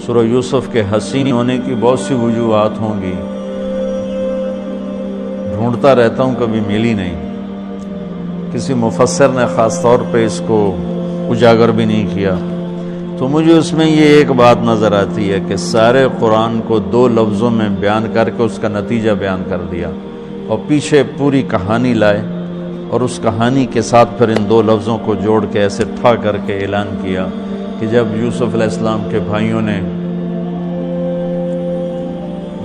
سورہ یوسف کے حسین ہونے کی بہت سی وجوہات ہوں گی، ڈھونڈتا رہتا ہوں، کبھی ملی نہیں۔ کسی مفسر نے خاص طور پہ اس کو اجاگر بھی نہیں کیا، تو مجھے اس میں یہ ایک بات نظر آتی ہے کہ سارے قرآن کو 2 لفظوں میں بیان کر کے اس کا نتیجہ بیان کر دیا، اور پیچھے پوری کہانی لائے، اور اس کہانی کے ساتھ پھر ان 2 لفظوں کو جوڑ کے ایسے ٹھا کر کے اعلان کیا کہ جب یوسف علیہ السلام کے بھائیوں نے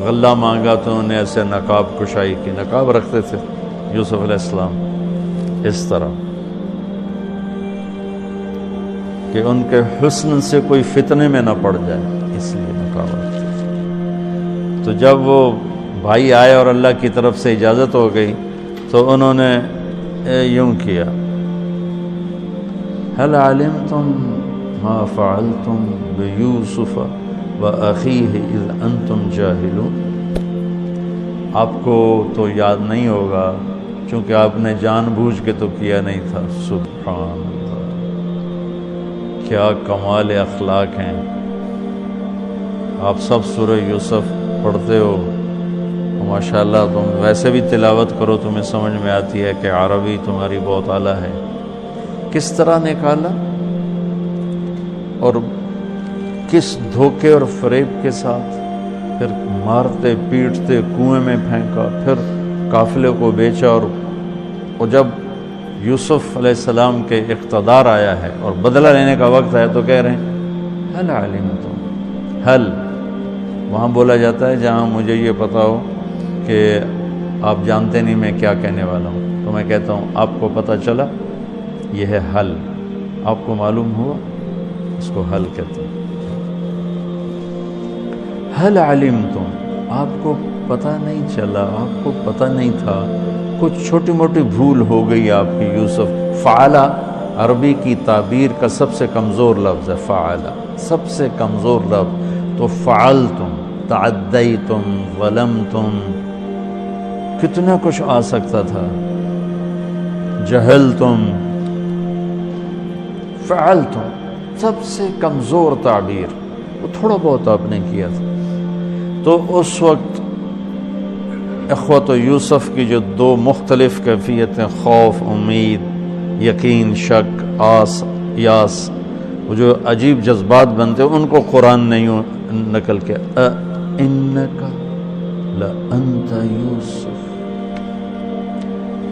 غلہ مانگا تو انہوں نے ایسے نقاب کشائی کی، نقاب رکھتے تھے یوسف علیہ السلام اس طرح کہ ان کے حسن سے کوئی فتنے میں نہ پڑ جائے، اس لیے نقاب رکھتے تھے۔ تو جب وہ بھائی آئے اور اللہ کی طرف سے اجازت ہو گئی تو انہوں نے یوں کیا، هل علمتم ما فعلتم بیوسف وأخیہ اذ انتم جاہلون؟ آپ کو تو یاد نہیں ہوگا چونکہ آپ نے جان بوجھ کے تو کیا نہیں تھا۔ سبحان اللہ، کیا کمال اخلاق ہیں۔ آپ سب سورہ یوسف پڑھتے ہو، ماشاءاللہ تم ویسے بھی تلاوت کرو تمہیں سمجھ میں آتی ہے کہ عربی تمہاری بہت اعلیٰ ہے۔ کس طرح نکالا اور کس دھوکے اور فریب کے ساتھ، پھر مارتے پیٹتے کنویں میں پھینکا، پھر قافلے کو بیچا، اور جب یوسف علیہ السلام کے اقتدار آیا ہے اور بدلہ لینے کا وقت ہے تو کہہ رہے ہیں حل علمتم، حل وہاں بولا جاتا ہے جہاں مجھے یہ پتا ہو کہ آپ جانتے نہیں میں کیا کہنے والا ہوں، تو میں کہتا ہوں آپ کو پتہ چلا، یہ ہے حل، آپ کو معلوم ہوا، اس کو حل کہتے ہیں۔ حل علمتم، آپ کو پتہ نہیں چلا، آپ کو پتہ نہیں تھا، کچھ چھوٹی موٹی بھول ہو گئی آپ کی یوسف۔ فعلا عربی کی تعبیر کا سب سے کمزور لفظ ہے، فعلا سب سے کمزور لفظ، تو فعلتم، تعدیتم، ظلمتم، کتنا کچھ آ سکتا تھا، جہلتم، فعلتم سب سے کمزور تعبیر، وہ تھوڑا بہت آپ نے کیا تھا۔ تو اس وقت اخوت یوسف کی جو 2 مختلف کیفیتیں، خوف، امید، یقین، شک، آس، یاس، وہ جو عجیب جذبات بنتے ان کو قرآن نے یوں نقل کیا، اِنَّكَ لَأَنْتَ يُوسُف،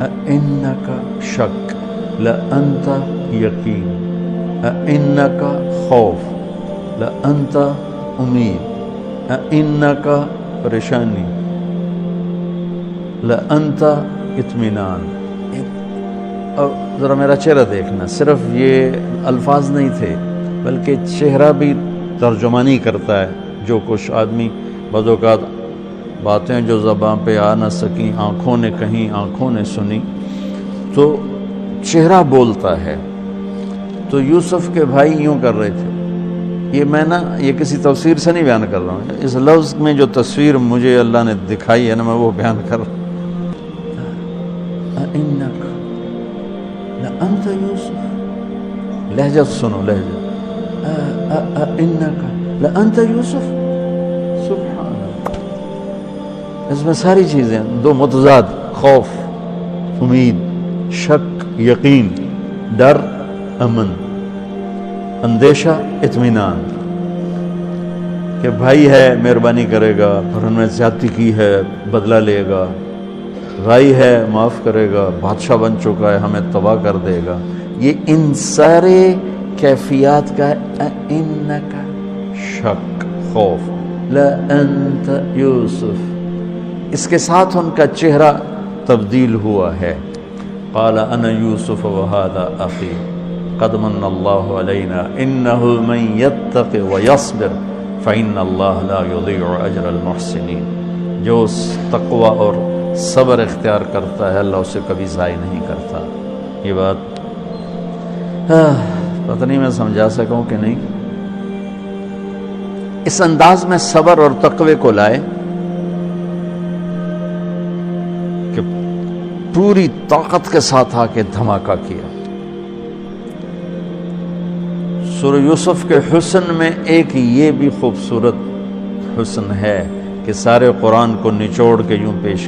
اِنَّكَ شک، لَأَنْتَ یقین، اِنَّكَ خوف، لَأَنْتَ امید، اِنَّكَ پریشانی، لَأَنْتَ اطمینان۔ اور ذرا میرا چہرہ دیکھنا، صرف یہ الفاظ نہیں تھے بلکہ چہرہ بھی ترجمانی کرتا ہے۔ جو کچھ آدمی بعض اوقات باتیں جو زبان پہ آ نہ سکیں، آنکھوں نے کہیں، آنکھوں نے سنی، تو چہرہ بولتا ہے۔ تو یوسف کے بھائی یوں کر رہے تھے، یہ کسی تفسیر سے نہیں بیان کر رہا ہوں، اس لفظ میں جو تصویر مجھے اللہ نے دکھائی ہے نا، میں وہ بیان کر رہا ہوں۔ اِنَّكَ لَأَنْتَ یوسف، لہجہ سنو، لہجہ، اِنَّكَ لَأَنْتَ یوسف، سبحان اللہ۔ اس میں ساری چیزیں 2 متضاد، خوف، امید، شک، یقین، ڈر، امن، اندیشہ، اطمینان، کہ بھائی ہے مہربانی کرے گا، پھر انہوں نے زیادتی کی ہے بدلہ لے گا، بھائی ہے معاف کرے گا، بادشاہ بن چکا ہے ہمیں تباہ کر دے گا۔ یہ ان سارے کیفیات کا انکا، شک، خوف، لأنت یوسف، اس کے ساتھ ان کا چہرہ تبدیل ہوا ہے۔ قال انا یوسف وهذا اخی قد من اللہ علینا انہ من یتق ویصبر فإن اللہ لا یضیع اجر المحسنین۔ جو تقوی اور صبر اختیار کرتا ہے اللہ اسے کبھی ضائع نہیں کرتا۔ یہ بات پتہ نہیں میں سمجھا سکوں کہ نہیں۔ اس انداز میں صبر اور تقوی کو لائے کہ پوری طاقت کے ساتھ آ کے دھماکہ کیا۔ سورہ یوسف کے حسن میں ایک یہ بھی خوبصورت حسن ہے کہ سارے قرآن کو نچوڑ کے یوں پیش